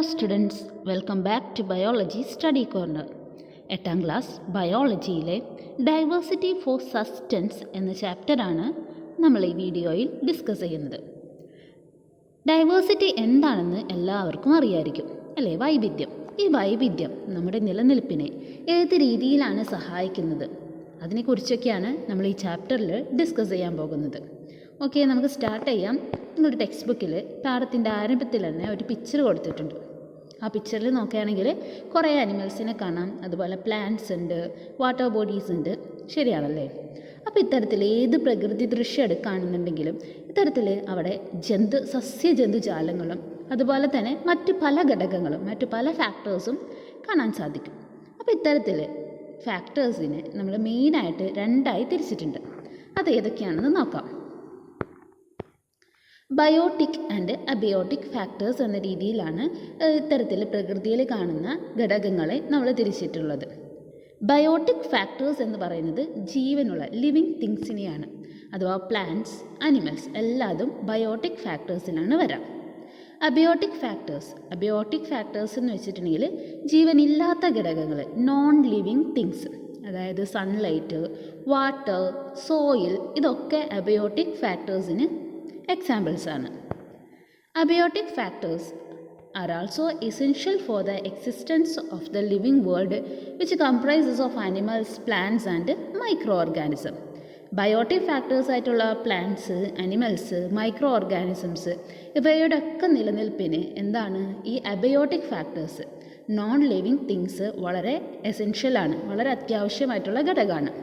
Students, welcome back to biology study corner. 8ാം class ബയോളജിയിലെ diversity for sustenance എന്ന ചാപ്റ്ററാണ് നമ്മൾ ഈ വീഡിയോയിൽ ഡിസ്കസ് ചെയ്യുന്നത്. ഡൈവേഴ്സിറ്റി എന്താണെന്ന് എല്ലാവർക്കും അറിയായിരിക്കും അല്ലേ? വൈവിധ്യം. ഈ വൈവിധ്യം നമ്മുടെ നിലനിൽപ്പിനെ ഏത് രീതിയിലാണ് സഹായിക്കുന്നത്, അതിനെക്കുറിച്ചൊക്കെയാണ് നമ്മൾ ഈ ചാപ്റ്ററിൽ ഡിസ്കസ് ചെയ്യാൻ പോകുന്നത്. ഓക്കെ, നമുക്ക് സ്റ്റാർട്ട് ചെയ്യാം. നിങ്ങളുടെ ടെക്സ്റ്റ് ബുക്കിൽ പാഠത്തിൻ്റെ ആരംഭത്തിൽ തന്നെ ഒരു പിക്ചർ കൊടുത്തിട്ടുണ്ട്. ആ പിക്ചറിൽ നോക്കുകയാണെങ്കിൽ കുറേ അനിമൽസിനെ കാണാം, അതുപോലെ പ്ലാന്റ്സ് ഉണ്ട്, വാട്ടർ ബോഡീസ് ഉണ്ട്. ശരിയാണല്ലേ? അപ്പോൾ ഇത്തരത്തിൽ ഏത് പ്രകൃതി ദൃശ്യം എടുക്കുകയാണെന്നുണ്ടെങ്കിലും ഇത്തരത്തിൽ അവിടെ സസ്യജന്തുജാലങ്ങളും അതുപോലെ തന്നെ മറ്റു പല ഘടകങ്ങളും മറ്റു പല ഫാക്ടേഴ്സും കാണാൻ സാധിക്കും. അപ്പോൾ ഇത്തരത്തിൽ ഫാക്ടേഴ്സിനെ നമ്മൾ മെയിനായിട്ട് രണ്ടായി തിരിച്ചിട്ടുണ്ട്. അത് ഏതൊക്കെയാണെന്ന് നോക്കാം. ബയോട്ടിക് ആൻഡ് അബയോട്ടിക് ഫാക്ടേഴ്സ് എന്ന രീതിയിലാണ് ഇത്തരത്തിൽ പ്രകൃതിയിൽ കാണുന്ന ഘടകങ്ങളെ നമ്മൾ തിരിച്ചിട്ടുള്ളത്. ബയോട്ടിക് ഫാക്ടേഴ്സ് എന്ന് പറയുന്നത് ജീവനുള്ള ലിവിങ് തിങ്സിനെയാണ്, അഥവാ പ്ലാന്റ്സ്, അനിമൽസ് എല്ലാതും ബയോട്ടിക് ഫാക്ടേഴ്സിലാണ് വരാം. അബയോട്ടിക് ഫാക്ടേഴ്സ് എന്ന് വെച്ചിട്ടുണ്ടെങ്കിൽ ജീവനില്ലാത്ത ഘടകങ്ങൾ, നോൺ ലിവിങ് തിങ്സ്, അതായത് സൺലൈറ്റ്, വാട്ടർ, സോയിൽ, ഇതൊക്കെ അബയോട്ടിക് ഫാക്ടേഴ്സിന് എക്സാമ്പിൾസ് ആണ്. Abiotic factors are also essential for the existence of the living world, which comprises of animals, plants and microorganisms. Biotic factors ആയിട്ടുള്ള plants, animals, microorganisms ഇവയുടെ ഒക്കെ നിലനിൽപ്പിന് എന്താണ് ഈ abiotic factors, non living things വളരെ എസെൻഷ്യലാണ്, വളരെ അത്യാവശ്യമായിട്ടുള്ള ഘടകമാണ്.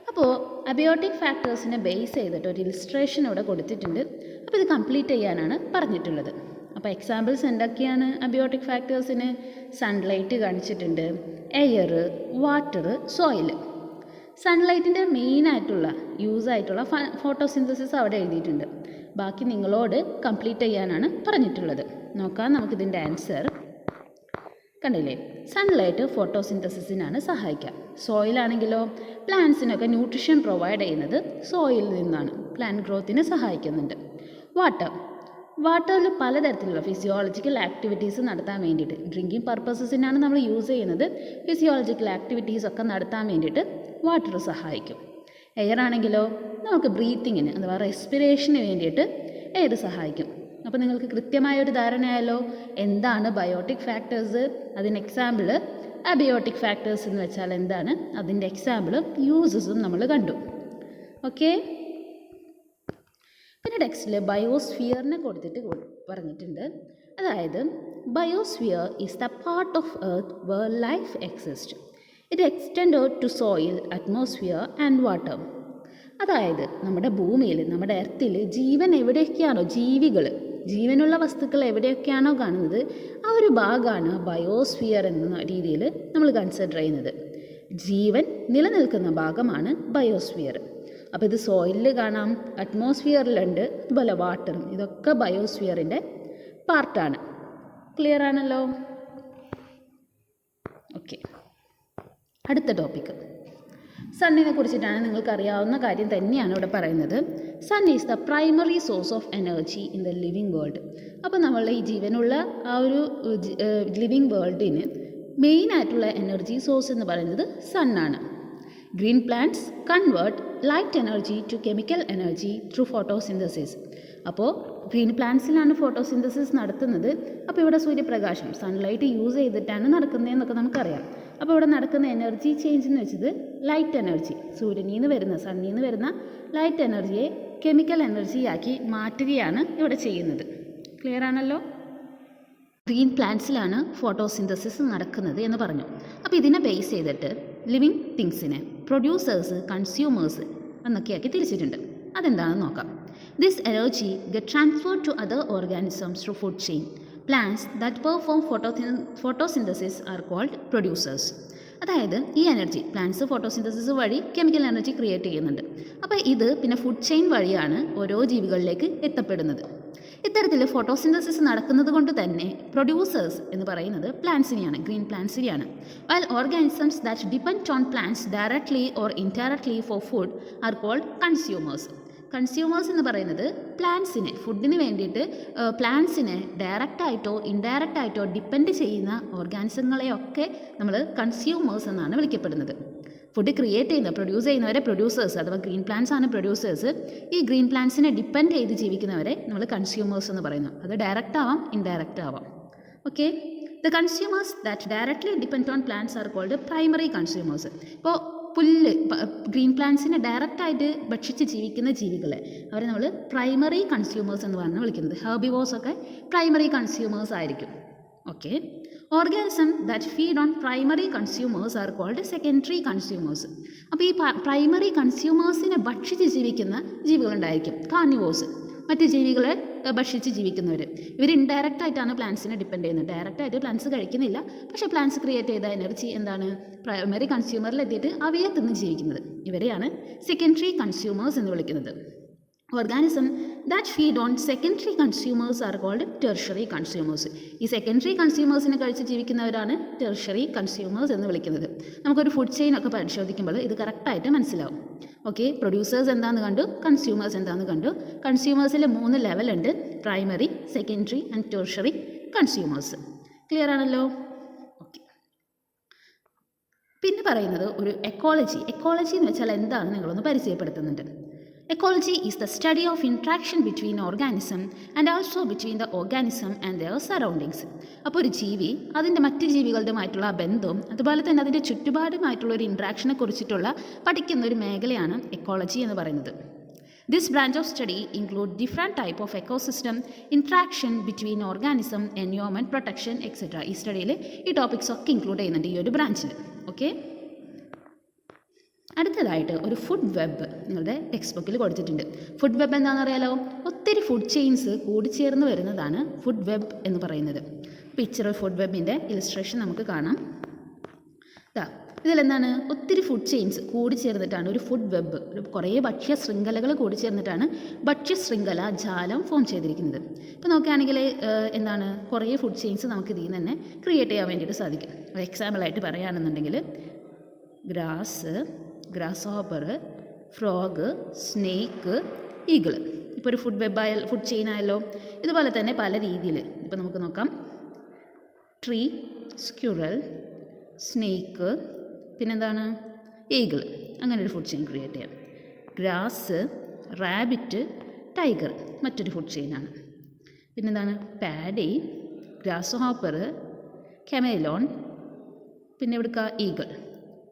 അപ്പോൾ അബയോട്ടിക് ഫാക്ടേഴ്സിനെ ബേസ് ചെയ്തിട്ട് ഒരു ഇലിസ്ട്രേഷൻ ഇവിടെ കൊടുത്തിട്ടുണ്ട്. അപ്പോൾ ഇത് കംപ്ലീറ്റ് ചെയ്യാനാണ് പറഞ്ഞിട്ടുള്ളത്. അപ്പോൾ എക്സാമ്പിൾസ് എന്തൊക്കെയാണ് അബയോട്ടിക് ഫാക്ടേഴ്സിന്? സൺലൈറ്റ് കാണിച്ചിട്ടുണ്ട്, എയർ, വാട്ടർ, സോയിൽ. സൺലൈറ്റിൻ്റെ മെയിനായിട്ടുള്ള യൂസായിട്ടുള്ള ഫോട്ടോസിന്തസിസ് അവിടെ എഴുതിയിട്ടുണ്ട്. ബാക്കി നിങ്ങളോട് കംപ്ലീറ്റ് ചെയ്യാനാണ് പറഞ്ഞിട്ടുള്ളത്. നോക്കാം നമുക്കിതിൻ്റെ ആൻസർ. കണ്ടില്ലേ? സൺലൈറ്റ് ഫോട്ടോസിന്തസിസിനാണ് സഹായിക്കുക. സോയിലാണെങ്കിലോ പ്ലാന്റ്സിനൊക്കെ ന്യൂട്രീഷൻ പ്രൊവൈഡ് ചെയ്യുന്നത് സോയിലിൽ നിന്നാണ്, പ്ലാന്റ് ഗ്രോത്തിന് സഹായിക്കുന്നുണ്ട്. വാട്ടറിൽ പലതരത്തിലുള്ള ഫിസിയോളജിക്കൽ ആക്ടിവിറ്റീസ് നടത്താൻ വേണ്ടിയിട്ട്, ഡ്രിങ്കിങ് പർപ്പസസിനാണ് നമ്മൾ യൂസ് ചെയ്യുന്നത്. ഫിസിയോളജിക്കൽ ആക്ടിവിറ്റീസൊക്കെ നടത്താൻ വേണ്ടിയിട്ട് വാട്ടർ സഹായിക്കും. എയർ ആണെങ്കിലോ നമുക്ക് ബ്രീത്തിങ്ങിന് അഥവാ റെസ്പിറേഷന് വേണ്ടിയിട്ട് എയർ സഹായിക്കും. അപ്പോൾ നിങ്ങൾക്ക് കൃത്യമായൊരു ധാരണയായല്ലോ എന്താണ് ബയോട്ടിക് ഫാക്ടേഴ്സ്, അതിന് എക്സാമ്പിൾ അബയോട്ടിക് ഫാക്ടേഴ്സ് എന്ന് വെച്ചാൽ എന്താണ്, അതിൻ്റെ എക്സാമ്പിളും യൂസസും നമ്മൾ കണ്ടു. ഓക്കെ, പിന്നെ ടെക്സ്റ്റിൽ ബയോസ്ഫിയറിനെ കൊടുത്തിട്ട് പറഞ്ഞിട്ടുണ്ട്. അതായത് biosphere is the part of earth where life exist. It extend to soil, atmosphere and water. അതായത് നമ്മുടെ ഭൂമിയിൽ, നമ്മുടെ എർത്തിൽ ജീവൻ എവിടെയൊക്കെയാണോ, ജീവനുള്ള വസ്തുക്കൾ എവിടെയൊക്കെയാണോ കാണുന്നത്, ആ ഒരു ഭാഗമാണ് ബയോസ്ഫിയർ എന്ന രീതിയിൽ നമ്മൾ കൺസിഡർ ചെയ്യുന്നത്. ജീവൻ നിലനിൽക്കുന്ന ഭാഗമാണ് ബയോസ്ഫിയർ. അപ്പോൾ ഇത് സോയിലിൽ കാണാം, അറ്റ്മോസ്ഫിയറിലുണ്ട്, അതുപോലെ വാട്ടറും, ഇതൊക്കെ ബയോസ്ഫിയറിൻ്റെ പാർട്ടാണ്. ക്ലിയർ ആണല്ലോ? ഓക്കെ, അടുത്ത ടോപ്പിക്ക് സണ്ണിനെ കുറിച്ചിട്ടാണ്. നിങ്ങൾക്കറിയാവുന്ന കാര്യം തന്നെയാണ് ഇവിടെ പറയുന്നത്. Sun is the primary source of energy in the living world. അപ്പോൾ നമ്മളുടെ ഈ ജീവനുള്ള ആ ഒരു ലിവിങ് വേൾഡിന് മെയിനായിട്ടുള്ള എനർജി സോഴ്സ് എന്ന് പറയുന്നത് സണ്ണാണ്. Green plants convert light energy to chemical energy through photosynthesis. അപ്പോൾ ഗ്രീൻ പ്ലാന്റ്സിലാണ് ഫോട്ടോസിന്തസിസ് നടത്തുന്നത്. അപ്പോൾ ഇവിടെ സൂര്യപ്രകാശം, സൺലൈറ്റ് യൂസ് ചെയ്തിട്ടാണ് നടക്കുന്നതെന്നൊക്കെ നമുക്കറിയാം. അപ്പോൾ ഇവിടെ നടക്കുന്ന എനർജി ചേഞ്ച് എന്ന് വെച്ചത് ലൈറ്റ് എനർജി, സൂര്യനിൽ നിന്ന് വരുന്ന, സണ്ണിൽ നിന്ന് വരുന്ന ലൈറ്റ് എനർജിയെ കെമിക്കൽ എനർജിയാക്കി മാറ്റുകയാണ് ഇവിടെ ചെയ്യുന്നത്. ക്ലിയർ ആണല്ലോ? ഗ്രീൻ പ്ലാന്റ്സിലാണ് ഫോട്ടോസിന്തസിസ് നടക്കുന്നത് എന്ന് പറഞ്ഞു. അപ്പോൾ ഇതിനെ ബേസ് ചെയ്തിട്ട് ലിവിങ് തിങ്സിനെ പ്രൊഡ്യൂസേഴ്സ്, കൺസ്യൂമേഴ്സ് എന്നൊക്കെയാക്കി തിരിച്ചിട്ടുണ്ട്. അതെന്താണെന്ന് നോക്കാം. This energy get transferred to other organisms through food chain. Plants that perform photosynthesis are called producers. അതായത് ഈ എനർജി പ്ലാന്റ്സ് ഫോട്ടോസിന്തസിസ് വഴി കെമിക്കൽ എനർജി ക്രിയേറ്റ് ചെയ്യുന്നുണ്ട്. അപ്പോൾ ഇത് പിന്നെ ഫുഡ് ചെയിൻ വഴിയാണ് ഓരോ ജീവികളിലേക്ക് എത്തപ്പെടുന്നത്. ഇത്തരത്തിൽ ഫോട്ടോസിന്തസിസ് നടക്കുന്നത് കൊണ്ട് തന്നെ പ്രൊഡ്യൂസേഴ്സ് എന്ന് പറയുന്നത് പ്ലാന്റ്സിനെയാണ്, ഗ്രീൻ പ്ലാന്റ്സിനെയാണ്. While organisms that depend on plants directly or indirectly for food are called consumers. Consumers എന്ന് പറയുന്നത് പ്ലാന്റ്സിനെ, ഫുഡിന് വേണ്ടിയിട്ട് പ്ലാന്റ്സിനെ ഡയറക്റ്റായിട്ടോ ഇൻഡയറക്റ്റായിട്ടോ ഡിപ്പെൻഡ് ചെയ്യുന്ന ഓർഗാനിസങ്ങളെയൊക്കെ നമ്മൾ കൺസ്യൂമേഴ്സ് എന്നാണ് വിളിക്കപ്പെടുന്നത്. ഫുഡ് ക്രിയേറ്റ് ചെയ്യുന്ന, പ്രൊഡ്യൂസ് ചെയ്യുന്നവരെ പ്രൊഡ്യൂസേഴ്സ്, അഥവാ ഗ്രീൻ പ്ലാന്റ്സ് ആണ് പ്രൊഡ്യൂസേഴ്സ്. ഈ ഗ്രീൻ പ്ലാന്റ്സിനെ ഡിപ്പെൻഡ് ചെയ്ത് ജീവിക്കുന്നവരെ നമ്മൾ കൺസ്യൂമേഴ്സ് എന്ന് പറയുന്നു. അത് ഡയറക്റ്റ് ആവാം, ഇൻഡയറക്റ്റ് ആവാം. Okay, the consumers that directly depend on plants are called primary consumers. ഇപ്പോൾ പുല്ല്, ഗ്രീൻ പ്ലാന്റ്സിനെ ഡയറക്റ്റായിട്ട് ഭക്ഷിച്ച് ജീവിക്കുന്ന ജീവികളെ അവരെ നമ്മൾ പ്രൈമറി കൺസ്യൂമേഴ്സ് എന്ന് പറഞ്ഞ് വിളിക്കുന്നത്. ഹെർബിവോഴ്സ് ഒക്കെ പ്രൈമറി കൺസ്യൂമേഴ്സ് ആയിരിക്കും. Okay, organism that feed on primary consumers are called secondary consumers. അപ്പോൾ ഈ പ്രൈമറി കൺസ്യൂമേഴ്സിനെ ഭക്ഷിച്ച് ജീവിക്കുന്ന ജീവികളുണ്ടായിരിക്കും, കാർണിവോഴ്സ്, മറ്റ് ജീവികളെ ഭക്ഷിച്ച് ജീവിക്കുന്നവർ. ഇവർ ഇൻഡയറക്റ്റ് ആയിട്ടാണ് പ്ലാന്റ്സിനെ ഡിപ്പെൻഡ് ചെയ്യുന്നത്. ഡയറക്റ്റായിട്ട് പ്ലാന്റ്സ് കഴിക്കുന്നില്ല, പക്ഷേ പ്ലാന്റ്സ് ക്രിയേറ്റ് ചെയ്ത എനർജി എന്താണ്, പ്രൈമറി കൺസ്യൂമറിലെത്തിയിട്ട് അവയെ തിന്ന് ജീവിക്കുന്നത്. ഇവരെയാണ് സെക്കൻഡറി കൺസ്യൂമേഴ്സ് എന്ന് വിളിക്കുന്നത്. Organism that feed on secondary consumers are called tertiary consumers. ഈ സെക്കൻഡറി കൺസ്യൂമേഴ്സിനെ കഴിച്ച് ജീവിക്കുന്നവരാണ് ടെർഷറി കൺസ്യൂമേഴ്സ് എന്ന് വിളിക്കുന്നത്. നമുക്കൊരു ഫുഡ് ചെയിൻ ഒക്കെ പരിശോധിക്കുമ്പോൾ ഇത് കറക്റ്റായിട്ട് മനസ്സിലാവും. ഓക്കെ, പ്രൊഡ്യൂസേഴ്സ് എന്താണെന്ന് കണ്ടു, കൺസ്യൂമേഴ്സ് എന്താണെന്ന് കണ്ടു. കൺസ്യൂമേഴ്സിൽ 3 ലെവലുണ്ട്: primary, secondary and tertiary consumers. Clear ആണല്ലോ? ഓക്കെ, പിന്നെ പറയുന്നത് ഒരു എക്കോളജി. എക്കോളജി എന്ന് വെച്ചാൽ എന്താണെന്ന് നിങ്ങളൊന്ന് പരിചയപ്പെടുത്തുന്നുണ്ട്. Ecology is the study of interaction between organism and also between the organism and their surroundings. അപ്പോൾ ഒരു ജീവി അതിൻ്റെ മറ്റ് ജീവികളുമായിട്ടുള്ള ബന്ധവും അതുപോലെ തന്നെ അതിൻ്റെ ചുറ്റുപാടുമായിട്ടുള്ള ഒരു ഇൻട്രാക്ഷനെ കുറിച്ചിട്ടുള്ള പഠിക്കുന്ന ഒരു മേഖലയാണ് എക്കോളജി എന്ന് പറയുന്നത്. This branch of study include different type of ecosystem, interaction between organism, environment, protection, etc. ഈ സ്റ്റഡിയിൽ ഈ ടോപ്പിക്സ് ഒക്കെ ഇൻക്ലൂഡ് ചെയ്യുന്നുണ്ട് ഈ ഒരു ബ്രാഞ്ചിൽ. ഓക്കെ, അടുത്തതായിട്ട് ഒരു ഫുഡ് വെബ് നിങ്ങളുടെ ടെക്സ്റ്റ് ബുക്കിൽ കൊടുത്തിട്ടുണ്ട്. ഫുഡ് വെബ് എന്താണെന്ന് അറിയാലോ? ഒത്തിരി ഫുഡ് ചെയിൻസ് കൂടിച്ചേർന്ന് വരുന്നതാണ് ഫുഡ് വെബ് എന്ന് പറയുന്നത്. പിക്ചർ ഫുഡ് വെബിൻ്റെ ഇലസ്ട്രേഷൻ നമുക്ക് കാണാം. ഇതിലെന്താണ്, ഒത്തിരി ഫുഡ് ചെയിൻസ് കൂടിച്ചേർന്നിട്ടാണ് ഒരു ഫുഡ് വെബ്, കുറേ ഭക്ഷ്യ ശൃംഖലകൾ കൂടിച്ചേർന്നിട്ടാണ് ഭക്ഷ്യശൃംഖല ജാലം ഫോം ചെയ്തിരിക്കുന്നത്. ഇപ്പോൾ നോക്കുകയാണെങ്കിൽ എന്താണ്, കുറേ ഫുഡ് ചെയിൻസ് നമുക്ക് ഇതിൽ നിന്ന് തന്നെ ക്രിയേറ്റ് ചെയ്യാൻ വേണ്ടിയിട്ട് സാധിക്കും. ഒരു എക്സാമ്പിളായിട്ട് പറയുകയാണെന്നുണ്ടെങ്കിൽ grass hopper, frog, snake, eagle. ഇപ്പോൾ ഒരു ഫുഡ് വെബ് ഫുഡ് ചെയിൻ ആയല്ലോ. ഇതുപോലെ തന്നെ പല രീതിയിൽ ഇപ്പോൾ നമുക്ക് നോക്കാം. ട്രീ, സ്ക്യൂറൽ, സ്നേക്ക്, പിന്നെന്താണ്, ഈഗിൾ. അങ്ങനെ ഒരു ഫുഡ് ചെയിൻ ക്രിയേറ്റ് ചെയ്യാം. ഗ്രാസ്, റാബിറ്റ്, ടൈഗർ മറ്റൊരു ഫുഡ് ചെയിനാണ്. പിന്നെന്താണ്, പാഡി, ഗ്രാസ് ഹോപ്പർ, കെമേലോൺ, പിന്നെ ഇവിടുത്തെ ഈഗിൾ.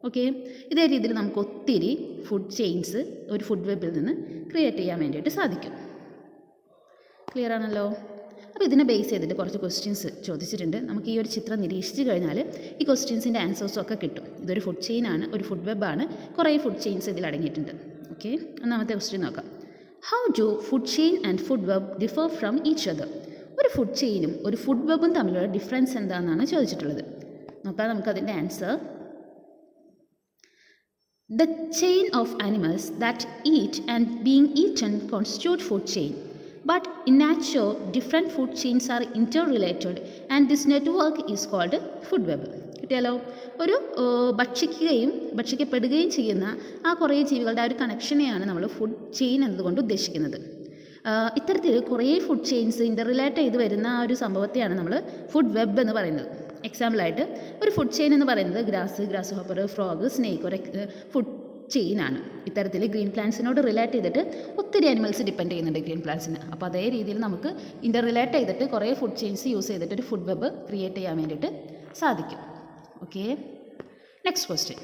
ഓക്കെ, ഇതേ രീതിയിൽ നമുക്ക് ഒത്തിരി ഫുഡ് ചെയിൻസ് ഒരു ഫുഡ് വെബിൽ നിന്ന് ക്രിയേറ്റ് ചെയ്യാൻ വേണ്ടിയിട്ട് സാധിക്കും. ക്ലിയർ ആണല്ലോ? അപ്പോൾ ഇതിനെ ബേസ് ചെയ്തിട്ട് കുറച്ച് ക്വസ്റ്റ്യൻസ് ചോദിച്ചിട്ടുണ്ട്. നമുക്ക് ഈ ഒരു ചിത്രം നിരീക്ഷിച്ച് കഴിഞ്ഞാൽ ഈ ക്വസ്റ്റ്യൻസിൻ്റെ ആൻസേഴ്സും ഒക്കെ കിട്ടും. ഇതൊരു ഫുഡ് ചെയിനാണ്, ഒരു ഫുഡ് വെബാണ്, കുറേ ഫുഡ് ചെയിൻസ് ഇതിൽ അടങ്ങിയിട്ടുണ്ട്. ഓക്കെ, ഒന്നാമത്തെ ക്വസ്റ്റ്യൻ നോക്കാം. How do food chain and food web differ from each other? ഒരു ഫുഡ് ചെയിനും ഒരു ഫുഡ് വെബും തമ്മിലുള്ള ഡിഫറൻസ് എന്താണെന്നാണ് ചോദിച്ചിട്ടുള്ളത്. നോക്കാം നമുക്കതിൻ്റെ answer. The chain of animals that eat and being eaten constitute food chain. But in nature, different food chains are interrelated and this network is called food web. കിട്ടിയാലോ? ഒരു ഭക്ഷിക്കുകയും ഭക്ഷിക്കപ്പെടുകയും ചെയ്യുന്ന ആ കുറേ ജീവികളുടെ ആ ഒരു കണക്ഷനെയാണ് നമ്മൾ ഫുഡ് ചെയിൻ എന്നതുകൊണ്ട് ഉദ്ദേശിക്കുന്നത്. ഇത്തരത്തിൽ കുറേ ഫുഡ് ചെയിൻസ് ഇൻ്റർറിലേറ്റ് ചെയ്ത് വരുന്ന ആ ഒരു സംഭവത്തെയാണ് നമ്മൾ ഫുഡ് വെബ് എന്ന് പറയുന്നത്. എക്സാമ്പിളായിട്ട് ഒരു ഫുഡ് ചെയിൻ എന്ന് പറയുന്നത് ഗ്രാസ് ഹോപ്പർ, ഫ്രോഗ്, സ്നേക്ക് ഒരു ഫുഡ് ചെയിനാണ്. ഇത്തരത്തിൽ ഗ്രീൻ പ്ലാന്റ്സിനോട് റിലേറ്റ് ചെയ്തിട്ട് ഒത്തിരി അനിമൽസ് ഡിപ്പെൻഡ് ചെയ്യുന്നുണ്ട് ഗ്രീൻ പ്ലാന്റ്സിന്. അപ്പോൾ അതേ രീതിയിൽ നമുക്ക് ഇൻ്റർറിലേറ്റ് ചെയ്തിട്ട് കുറേ ഫുഡ് ചെയിൻസ് യൂസ് ചെയ്തിട്ട് ഒരു ഫുഡ് വെബ് ക്രിയേറ്റ് ചെയ്യാൻ വേണ്ടിയിട്ട് സാധിക്കും. Okay, next question.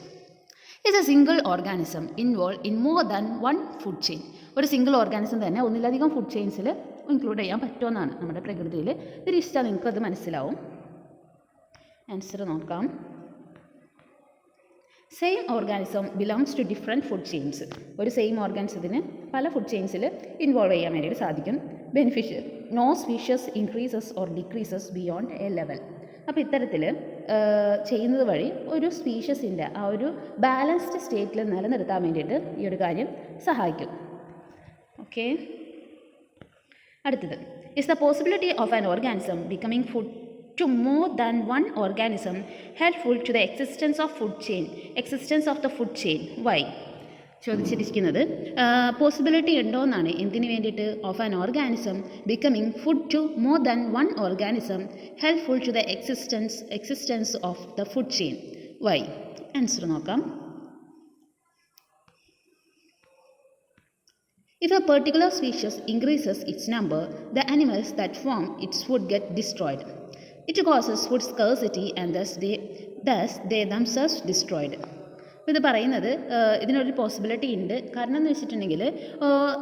Is A single organism involve in more than one food chain? ഒരു സിംഗിൾ ഓർഗാനിസം തന്നെ ഒന്നിലധികം ഫുഡ് ചെയിൻസിൽ ഇൻക്ലൂഡ് ചെയ്യാൻ പറ്റുമെന്നാണ് നമ്മുടെ പ്രകൃതിയിൽ. നിരീക്ഷിച്ചാൽ നിങ്ങൾക്കത് മനസ്സിലാവും. ആൻസർ നോക്കാം. Same organism belongs to different food chains. ഒരു സെയിം ഓർഗാനിസത്തിന് പല ഫുഡ് ചെയിൻസിൽ ഇൻവോൾവ് ചെയ്യാൻ വേണ്ടിയിട്ട് സാധിക്കും. Beneficial no species increases or decreases beyond a level. അപ്പോൾ ഇത്തരത്തിൽ ചെയ്യുന്നത് വഴി ഒരു സ്പീഷ്യസിൻ്റെ ആ ഒരു ബാലൻസ്ഡ് സ്റ്റേറ്റിൽ നിലനിർത്താൻ വേണ്ടിയിട്ട് ഈ ഒരു കാര്യം സഹായിക്കും. ഓക്കെ, അടുത്തത്. Is the possibility of an organism becoming food to more than one organism helpful to the existence of the food chain? Why? ചോദിച്ചിരിക്കുന്നത് പോസിബിലിറ്റി ഉണ്ടോ എന്നാണ്. എന്തിനു വേണ്ടിയിട്ട്? Of an organism becoming food to more than one organism helpful to the existence of the food chain. Why? Answer നോക്കാം. If a particular species increases its number, the animals that form its food get destroyed. It causes food scarcity and thus they themselves destroyed. ഇത് പറയുന്നത് ഇതിനൊരു possibility ഉണ്ട്. കാരണം എന്ന് വെച്ചിട്ടുണ്ടെങ്കിൽ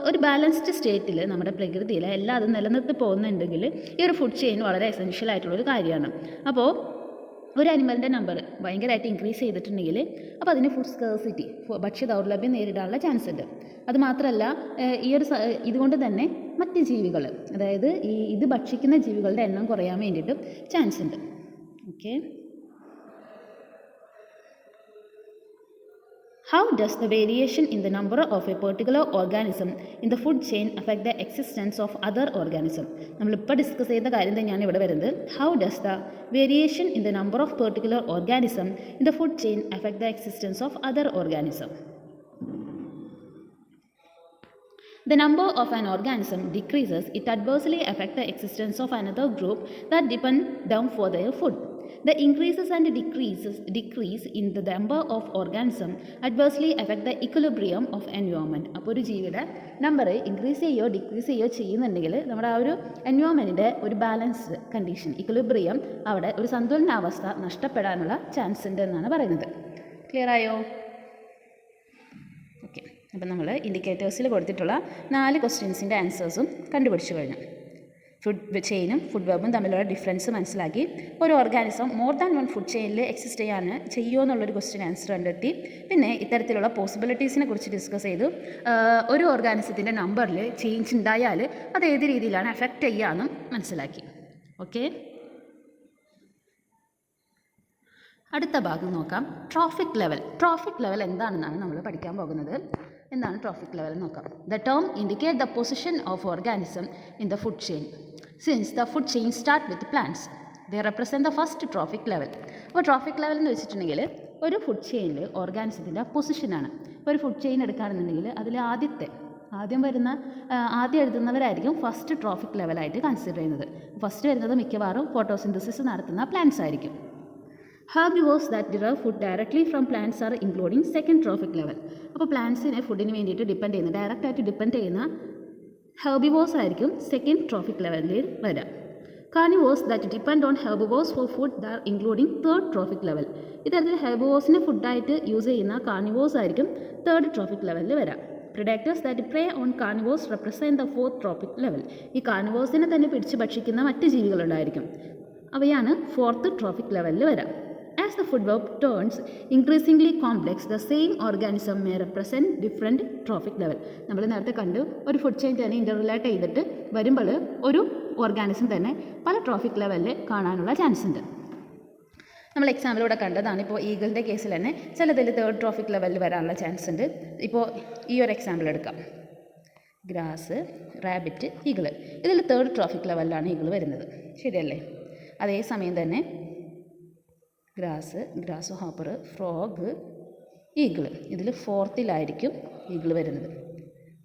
ഒരു balanced സ്റ്റേറ്റിൽ നമ്മുടെ പ്രകൃതിയിൽ എല്ലാം അത് നിലനിർത്തി പോകുന്നുണ്ടെങ്കിൽ ഈ ഒരു ഫുഡ് ചെയിൻ വളരെ എസെൻഷ്യൽ ആയിട്ടുള്ളൊരു കാര്യമാണ്. അപ്പോൾ ഒരു അനിമലിൻ്റെ നമ്പർ ഭയങ്കരമായിട്ട് ഇൻക്രീസ് ചെയ്തിട്ടുണ്ടെങ്കിൽ അപ്പോൾ അതിന് ഫുഡ് സ്കേഴ്സിറ്റി, ഭക്ഷ്യ ദൗർലഭ്യം നേരിടാനുള്ള ചാൻസ് ഉണ്ട്. അതുമാത്രമല്ല ഇതുകൊണ്ട് തന്നെ മറ്റ് ജീവികൾ, അതായത് ഇത് ഭക്ഷിക്കുന്ന ജീവികളുടെ എണ്ണം കുറയാൻ വേണ്ടിയിട്ടും ചാൻസ് ഉണ്ട്. Okay. How does the variation in the number of a particular organism in the food chain affect the existence of other organism? നമ്മളിപ്പോൾ ഡിസ്കസ് ചെയ്ത കാര്യം തന്നെയാണ് ഇവിടെ വരുന്നത്. How does the variation in the number of particular organism in the food chain affect the existence of other organism? The number of an organism decreases, it adversely affects the existence of another group that depend them for their food. The increases and decrease in the number of organisms adversely affect the equilibrium of environment. അപ്പോൾ ഒരു ജീവിയുടെ number increase ചെയ്യുകയോ decrease ചെയ്യുകയോ ചെയ്യുന്നുണ്ടെങ്കിൽ നമ്മുടെ ആ ഒരു എൻവയോൺമെൻറ്റിൻ്റെ ഒരു ബാലൻസ്ഡ് കണ്ടീഷൻ, ഇക്വിലിബ്രിയം, അവിടെ ഒരു സന്തുലനാവസ്ഥ നഷ്ടപ്പെടാനുള്ള ചാൻസ് ഉണ്ട് എന്നാണ് പറയുന്നത്. ക്ലിയർ ആയോ? ഓക്കെ. അപ്പം നമ്മൾ ഇൻഡിക്കേറ്റേഴ്സിൽ കൊടുത്തിട്ടുള്ള 4 ക്വസ്റ്റ്യൻസിൻ്റെ ആൻസേഴ്സും കണ്ടുപിടിച്ചു കഴിഞ്ഞു. ഫുഡ് ചെയിനും ഫുഡ് വെബും തമ്മിലുള്ള ഡിഫറൻസ് മനസ്സിലാക്കി. ഒരു organism more than one food ചെയിനിൽ എക്സിസ്റ്റ് ചെയ്യുമോ എന്നുള്ളൊരു ക്വസ്റ്റ്യൻ ആൻസർ കണ്ടെത്തി. പിന്നെ ഇത്തരത്തിലുള്ള പോസിബിലിറ്റീസിനെ കുറിച്ച് ഡിസ്കസ് ചെയ്തു. ഒരു ഓർഗാനിസത്തിൻ്റെ നമ്പറിൽ ചേഞ്ച് ഉണ്ടായാൽ അത് ഏത് രീതിയിലാണ് എഫക്റ്റ് ചെയ്യുകയെന്നും മനസ്സിലാക്കി. ഓക്കെ. അടുത്ത ഭാഗം നോക്കാം. Trophic level. ട്രോഫിക് ലെവൽ എന്താണെന്നാണ് നമ്മൾ പഠിക്കാൻ പോകുന്നത്. എന്താണ് ട്രോഫിക് ലെവൽ നോക്കാം. The term indicate the position of organism in the food chain. Since the food chain start with plants, they represent the first trophic level. അപ്പോൾ ട്രോഫിക് ലെവൽ എന്ന് വെച്ചിട്ടുണ്ടെങ്കിൽ ഒരു ഫുഡ് ചെയിനിൽ ഓർഗാനിസത്തിൻ്റെ പൊസിഷനാണ്. ഇപ്പോൾ ഒരു ഫുഡ് ചെയിൻ എടുക്കുകയാണെന്നുണ്ടെങ്കിൽ അതിൽ ആദ്യം എഴുതുന്നവരായിരിക്കും ഫസ്റ്റ് ട്രോഫിക് ലെവലായിട്ട് കൺസിഡർ ചെയ്യുന്നത്. ഫസ്റ്റ് വരുന്നത് മിക്കവാറും ഫോട്ടോസിന്തസിസ് നടത്തുന്ന പ്ലാന്റ്സ് ആയിരിക്കും. Herbivores that derive food directly from plants are including second trophic level. അപ്പോൾ പ്ലാന്റ്സിനെ ഫുഡിന് വേണ്ടിയിട്ട് ഡയറക്റ്റായിട്ട് ഡിപ്പെൻഡ് ചെയ്യുന്ന ഹെർബിവോസ് ആയിരിക്കും സെക്കൻഡ് ട്രോഫിക് ലെവലിൽ വരാം. Carnivores that depend on herbivores for food their including third trophic level. ഇത്തരത്തിൽ ഹെർബിവോസിനെ ഫുഡായിട്ട് യൂസ് ചെയ്യുന്ന കാർണിവോസ് ആയിരിക്കും തേർഡ് ട്രോഫിക് ലെവലിൽ വരാം. Predators that prey on carnivores represent the fourth trophic level. ഈ കാർണിവോസിനെ തന്നെ പിടിച്ച് ഭക്ഷിക്കുന്ന മറ്റ് ജീവികളുണ്ടായിരിക്കും. അവയാണ് ഫോർത്ത് ട്രോഫിക് ലെവലിൽ വരാം. As the food web turns increasingly complex, the same organism may represent different trophic level. നമ്മൾ നേരത്തെ കണ്ടു, ഒരു ഫുഡ് ചെയിൻ തന്നെ ഇൻ്റർറിലേറ്റ് ചെയ്തിട്ട് വരുമ്പോൾ ഒരു ഓർഗാനിസം തന്നെ പല ട്രോഫിക് ലെവലിൽ കാണാനുള്ള ചാൻസ് ഉണ്ട്. നമ്മൾ എക്സാമ്പിളിലൂടെ കണ്ടതാണ്. ഇപ്പോൾ ഈഗിളിൻ്റെ കേസിൽ തന്നെ ചിലതിൽ തേർഡ് ട്രോഫിക് ലെവലിൽ വരാനുള്ള ചാൻസ് ഉണ്ട്. ഇപ്പോൾ ഈ ഒരു എക്സാമ്പിൾ എടുക്കാം. Grass, rabbit, eagle. ഇതിൽ തേർഡ് ട്രോഫിക് ലെവലിലാണ് ഈഗിൾ വരുന്നത്. ശരിയല്ലേ? അതേസമയം തന്നെ ഗ്രാസ് ഹോപ്പർ, ഫ്രോഗ്, ഈഗിള് ഇതിൽ ഫോർത്തിലായിരിക്കും ഈഗിൾ വരുന്നത്.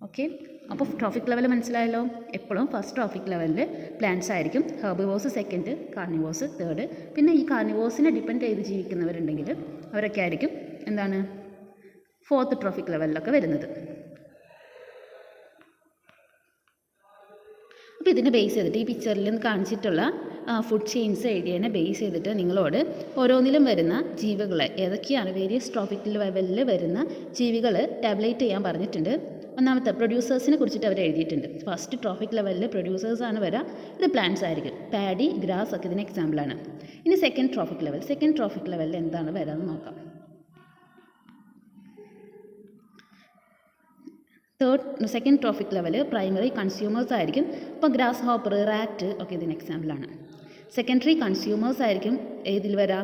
ഓക്കെ. അപ്പോൾ ട്രോഫിക് ലെവൽ മനസ്സിലായല്ലോ. എപ്പോഴും ഫസ്റ്റ് ട്രോഫിക് ലെവലിൽ പ്ലാന്റ്സ് ആയിരിക്കും, ഹെർബിവോസ് സെക്കൻഡ്, കാർണിവോസ് തേർഡ്. പിന്നെ ഈ കാർണിവോസിനെ ഡിപ്പെൻഡ് ചെയ്ത് ജീവിക്കുന്നവരുണ്ടെങ്കിൽ അവരൊക്കെ ആയിരിക്കും എന്താണ് ഫോർത്ത് ട്രോഫിക് ലെവലിലൊക്കെ വരുന്നത്. അപ്പോൾ ഇതിനെ ബേസ് ചെയ്തിട്ട് ഈ പിക്ചറിൽ കാണിച്ചിട്ടുള്ള ഫുഡ് ചെയിൻസ് എഴുതിയതിനെ ബേസ് ചെയ്തിട്ട് നിങ്ങളോട് ഓരോന്നിലും വരുന്ന ജീവികളെ ഏതൊക്കെയാണ് വേരിയസ് ട്രോഫിക് ലെവലിൽ വരുന്ന ജീവികൾ ടാബ്ലേറ്റ് ചെയ്യാൻ പറഞ്ഞിട്ടുണ്ട്. ഒന്നാമത്തെ പ്രൊഡ്യൂസേഴ്സിനെ കുറിച്ചിട്ട് അവർ എഴുതിയിട്ടുണ്ട്. ഫസ്റ്റ് ട്രോഫിക് ലെവലിൽ പ്രൊഡ്യൂസേഴ്സാണ് വരിക. ഇത് പ്ലാന്റ്സ് ആയിരിക്കും. പാഡി, ഗ്രാസ് ഒക്കെ ഇതിന് എക്സാമ്പിളാണ്. ഇനി സെക്കൻഡ് ട്രോഫിക് ലെവലിൽ എന്താണ് വരാമെന്ന് നോക്കാം. Second trophic level primary consumers ആയിരിക്കും. ഇപ്പോൾ ഗ്രാസ് ഹോപ്പർ, റാറ്റ് ഒക്കെ ഇതിന് എക്സാമ്പിളാണ്. സെക്കൻഡറി കൺസ്യൂമേഴ്സ് ആയിരിക്കും ഏതിൽ വരാം?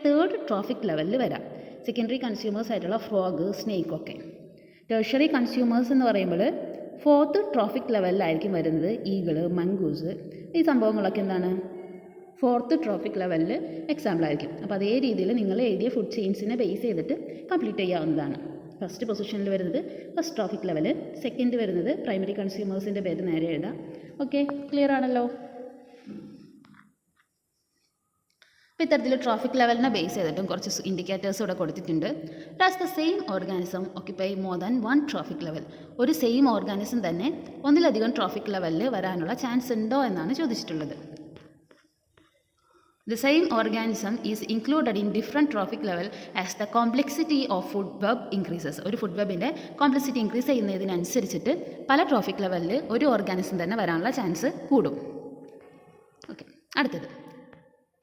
തേർഡ് ട്രോഫിക് ലെവലിൽ വരാം. സെക്കൻഡറി കൺസ്യൂമേഴ്സ് ആയിട്ടുള്ള ഫ്രോഗ്, സ്നേക്ക് ഒക്കെ. ടെർഷ്യറി കൺസ്യൂമേഴ്സ് എന്ന് പറയുമ്പോൾ ഫോർത്ത് ട്രോഫിക് ലെവലിലായിരിക്കും വരുന്നത്. ഈഗിള്, മംഗൂസ്, ഈ സംഭവങ്ങളൊക്കെ എന്താണ് ഫോർത്ത് ട്രോഫിക് ലെവലിൽ എക്സാമ്പിളായിരിക്കും. അപ്പോൾ അതേ രീതിയിൽ നിങ്ങൾ എഴുതിയ ഫുഡ് ചെയിൻസിനെ ബേസ് ചെയ്തിട്ട് കംപ്ലീറ്റ് ചെയ്യാവുന്നതാണ്. ഫസ്റ്റ് പൊസിഷനിൽ വരുന്നത് ഫസ്റ്റ് ട്രോഫിക് ലെവൽ, സെക്കൻഡ് വരുന്നത് പ്രൈമറി കൺസ്യൂമേഴ്സിൻ്റെ പേര് നേരെ എഴുതാം. ഓക്കെ, ക്ലിയർ ആണല്ലോ. അപ്പോൾ ഇത്തരത്തിൽ ട്രോഫിക് ലെവലിനെ ബേസ് ചെയ്തിട്ടും കുറച്ച് ഇൻഡിക്കേറ്റേഴ്സ് ഇവിടെ കൊടുത്തിട്ടുണ്ട്. Does the same organism occupy more than one trophic level? ഒരു സെയിം ഓർഗാനിസം തന്നെ ഒന്നിലധികം ട്രോഫിക് ലെവലിൽ വരാനുള്ള ചാൻസ് ഉണ്ടോ എന്നാണ് ചോദിച്ചിട്ടുള്ളത്. The same organism is included in different trophic level as the complexity of food web increases. ഒരു ഫുഡ് വെബിൻ്റെ കോംപ്ലക്സിറ്റി ഇൻക്രീസ് ചെയ്യുന്നതിനനുസരിച്ചിട്ട് പല ട്രോഫിക് ലെവലിൽ ഒരു ഓർഗാനിസം തന്നെ വരാനുള്ള ചാൻസ് കൂടും. ഓക്കെ, അടുത്തത്,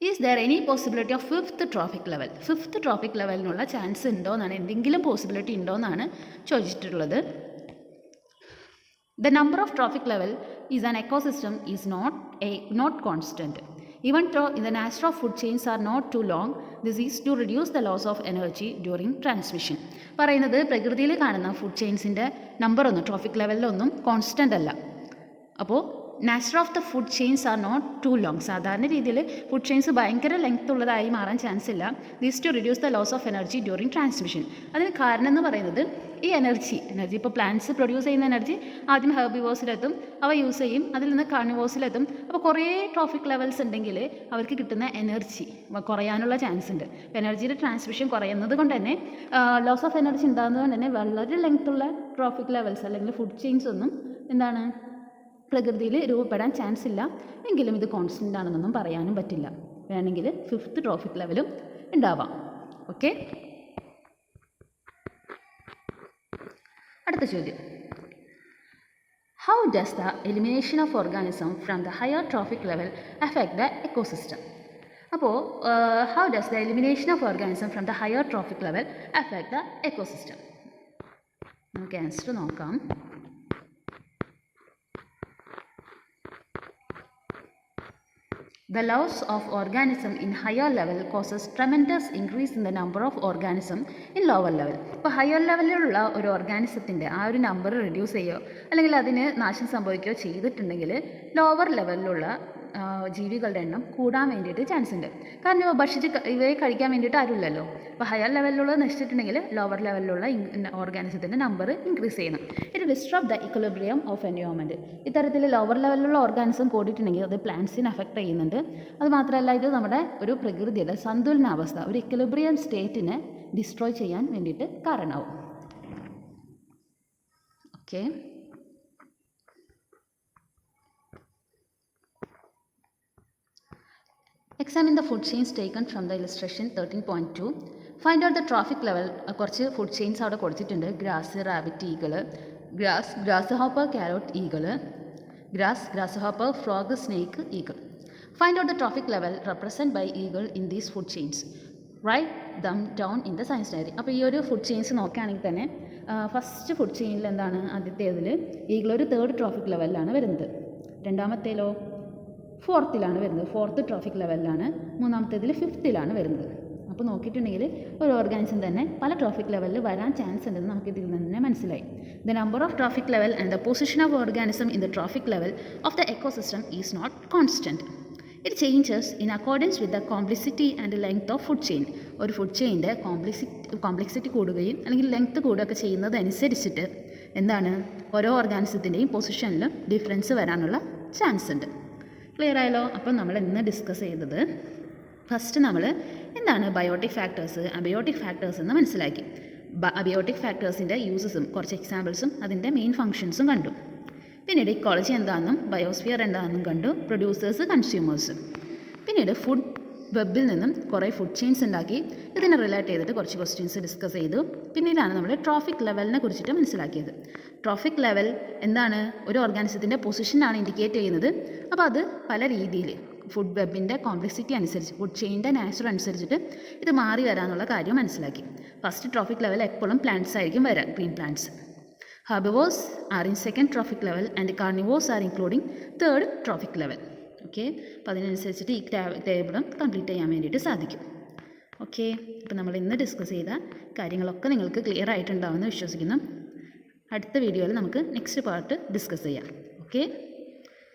is there any possibility of fifth trophic level? Fifth trophic ലെവലിനുള്ള chance ഉണ്ടോ എന്നാണ്, എന്തെങ്കിലും പോസിബിലിറ്റി ഉണ്ടോ എന്നാണ് ചോദിച്ചിട്ടുള്ളത്. The number of trophic level is an ecosystem is not constant. Even though the nature of food chains are not too long, this is to reduce the loss of energy during transmission. പറയുന്നത് പ്രകൃതിയിൽ കാണുന്ന food ചെയിൻസിൻ്റെ നമ്പറൊന്നും trophic ലെവലിലൊന്നും constant അല്ല. അപ്പോൾ nature of the food chains are not too long. സാധാരണ രീതിയിൽ ഫുഡ് ചെയിൻസ് ഭയങ്കര ലെങ്ത് ഉള്ളതായി മാറാൻ ചാൻസ് ഇല്ല. This to reduce the loss of energy during transmission. അതിന് കാരണം എന്ന് പറയുന്നത് ഈ എനർജി ഇപ്പോൾ പ്ലാന്റ്സ് പ്രൊഡ്യൂസ് ചെയ്യുന്ന എനർജി ആദ്യം ഹെർബിവോഴ്സിലെത്തും, അവ യൂസ് ചെയ്യും, അതിൽ നിന്ന് കാർണിവോഴ്സിലെത്തും. അപ്പോൾ കുറേ ട്രോഫിക് ലെവൽസ് ഉണ്ടെങ്കിൽ അവർക്ക് കിട്ടുന്ന എനർജി കുറയാനുള്ള ചാൻസ് ഉണ്ട്. അപ്പോൾ എനർജിയുടെ ട്രാൻസ്മിഷൻ കുറയുന്നത് കൊണ്ട് തന്നെ ലോസ് ഓഫ് എനർജി ഉണ്ടാകുന്നത് കൊണ്ട് തന്നെ വളരെ ലെങ്ത് ഉള്ള ട്രോഫിക് ലെവൽസ് അല്ലെങ്കിൽ ഫുഡ് ചെയിൻസ് ഒന്നും എന്താണ് പ്രകൃതിയിൽ രൂപപ്പെടാൻ ചാൻസ് ഇല്ല. എങ്കിലും ഇത് കോൺസ്റ്റൻ്റ് ആണെന്നൊന്നും പറയാനും പറ്റില്ല. വേണമെങ്കിൽ ഫിഫ്ത്ത് ട്രോഫിക് ലെവലും ഉണ്ടാവാം. ഓക്കെ, അടുത്ത ചോദ്യം, how does the elimination of organism from the higher trophic level affect the ecosystem? അപ്പോൾ how does the elimination of organism from the higher trophic level affect the ecosystem? നമുക്ക് answer നോക്കാം. The loss of organism in higher level causes tremendous increase in the number of organism in lower level. ഇപ്പോൾ higher ലെവലിലുള്ള ഒരു ഓർഗാനിസത്തിൻ്റെ ആ ഒരു number reduce ചെയ്യുകയോ അല്ലെങ്കിൽ അതിന് നാശം സംഭവിക്കുകയോ ചെയ്തിട്ടുണ്ടെങ്കിൽ ലോവർ ലെവലിലുള്ള ജീവികളുടെ എണ്ണം കൂടാൻ വേണ്ടിയിട്ട് ചാൻസ് ഉണ്ട്. കാരണം ഇവയെ കഴിക്കാൻ വേണ്ടിയിട്ട് ആരുമില്ലല്ലോ. അപ്പോൾ ഹയർ ലെവലിലുള്ളത് നശിച്ചിട്ടുണ്ടെങ്കിൽ ലോവർ ലെവലിലുള്ള ഓർഗാനിസത്തിൻ്റെ നമ്പർ ഇൻക്രീസ് ചെയ്യണം. It disturb the equilibrium of environment. ഇത്തരത്തിൽ ലോവർ ലെവലിലുള്ള ഓർഗാനിസം കൂടിയിട്ടുണ്ടെങ്കിൽ അത് പ്ലാന്റ്സിനെ അഫക്റ്റ് ചെയ്യുന്നുണ്ട്. അതുമാത്രമല്ല ഇത് നമ്മുടെ ഒരു പ്രകൃതിയുടെ സന്തുലനാവസ്ഥ, ഒരു ഇക്വിലിബ്രിയം സ്റ്റേറ്റിനെ ഡിസ്ട്രോയ് ചെയ്യാൻ വേണ്ടിയിട്ട് കാരണമാവും. Okay, examine the food chains taken from the illustration 13.2. Find out the trophic level. കുറച്ച് ഫുഡ് ചെയിൻസ് അവിടെ കൊടുത്തിട്ടുണ്ട്. Grass, rabbit, eagle, grass hopper, carrot, eagle, grass hopper, frog, snake, eagle. Find out the trophic level represented by eagle in these food chains. Write them down in the science diary. അപ്പോൾ ഈ ഒരു food chains നോക്കുകയാണെങ്കിൽ തന്നെ first food ചെയിനിൽ എന്താണ്, ആദ്യത്തേതിൽ eagle ഒരു third trophic ലെവലിലാണ് വരുന്നത്. രണ്ടാമത്തേലോ ഫോർത്തിലാണ് വരുന്നത്, ഫോർത്ത് ട്രോഫിക് ലെവലിലാണ്. മൂന്നാമത്തേതിൽ ഫിഫ്ത്തിലാണ് വരുന്നത്. അപ്പോൾ നോക്കിയിട്ടുണ്ടെങ്കിൽ ഒരു ഓർഗാനിസം തന്നെ പല ട്രോഫിക് ലെവലിൽ വരാൻ ചാൻസ് ഉണ്ടെന്ന് നമുക്ക് ഇതിൽ നിന്ന് തന്നെ മനസ്സിലായി. The number of trophic level and the position of organism in the trophic level of the ecosystem is not constant. It changes in accordance with the complexity and length of food chain. ഒരു food ചെയിൻ്റെ complexity കൂടുകയും അല്ലെങ്കിൽ length കൂടുകയൊക്കെ ചെയ്യുന്നതനുസരിച്ചിട്ട് എന്താണ് ഓരോ ഓർഗാനിസത്തിൻ്റെയും പൊസിഷനിലും ഡിഫറൻസ് വരാനുള്ള ചാൻസ് ഉണ്ട്. ക്ലിയർ ആയല്ലോ? അപ്പം നമ്മൾ ഇന്ന് ഡിസ്കസ് ചെയ്തത് ഫസ്റ്റ് നമ്മൾ എന്താണ് ബയോട്ടിക് ഫാക്ടേഴ്സ്, അബയോട്ടിക് ഫാക്ടേഴ്സ് എന്ന് മനസ്സിലാക്കി. അബയോട്ടിക് ഫാക്ടേഴ്സിൻ്റെ യൂസസും കുറച്ച് എക്സാമ്പിൾസും അതിൻ്റെ മെയിൻ ഫങ്ഷൻസും കണ്ടു. പിന്നീട് ഇക്കോളജി എന്താണെന്നും ബയോസ്ഫിയർ എന്താണെന്നും കണ്ടു, പ്രൊഡ്യൂസേഴ്സ്, കൺസ്യൂമേഴ്സ്. പിന്നീട് ഫുഡ് വെബിൽ നിന്നും കുറേ ഫുഡ് ചെയിൻസ് ഉണ്ടാക്കി ഇതിനെ റിലേറ്റ് ചെയ്തിട്ട് കുറച്ച് ക്വസ്റ്റ്യൻസ് ഡിസ്കസ് ചെയ്തു. പിന്നീടാണ് നമ്മൾ ട്രോഫിക് ലെവലിനെ കുറിച്ചിട്ട് മനസ്സിലാക്കിയത്. ട്രോഫിക് ലെവൽ എന്താണ്, ഒരു ഓർഗാനിസത്തിൻ്റെ പൊസിഷനാണ് ഇൻഡിക്കേറ്റ് ചെയ്യുന്നത്. അപ്പോൾ അത് പല രീതിയിൽ ഫുഡ് വെബിൻ്റെ കോംപ്ലക്സിറ്റി അനുസരിച്ച്, ഫുഡ് ചെയിൻ്റെ നാച്ചർ അനുസരിച്ചിട്ട് ഇത് മാറി വരാനുള്ള കാര്യം മനസ്സിലാക്കി. ഫസ്റ്റ് ട്രോഫിക് ലെവൽ എപ്പോഴും പ്ലാന്റ്സ് ആയിരിക്കും വരാം, green plants. Herbivores are in second trophic level and carnivores are including third trophic level. Okay, അപ്പോൾ അതിനനുസരിച്ചിട്ട് ഈ ടേബിളും കംപ്ലീറ്റ് ചെയ്യാൻ വേണ്ടിയിട്ട് സാധിക്കും. ഓക്കെ, അപ്പോൾ നമ്മൾ ഇന്ന് ഡിസ്കസ് ചെയ്ത കാര്യങ്ങളൊക്കെ നിങ്ങൾക്ക് ക്ലിയർ ആയിട്ടുണ്ടാവുമെന്ന് വിശ്വസിക്കുന്നു. അടുത്ത വീഡിയോയിൽ നമുക്ക് നെക്സ്റ്റ് പാർട്ട് ഡിസ്കസ് ചെയ്യാം. Okay,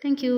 thank you.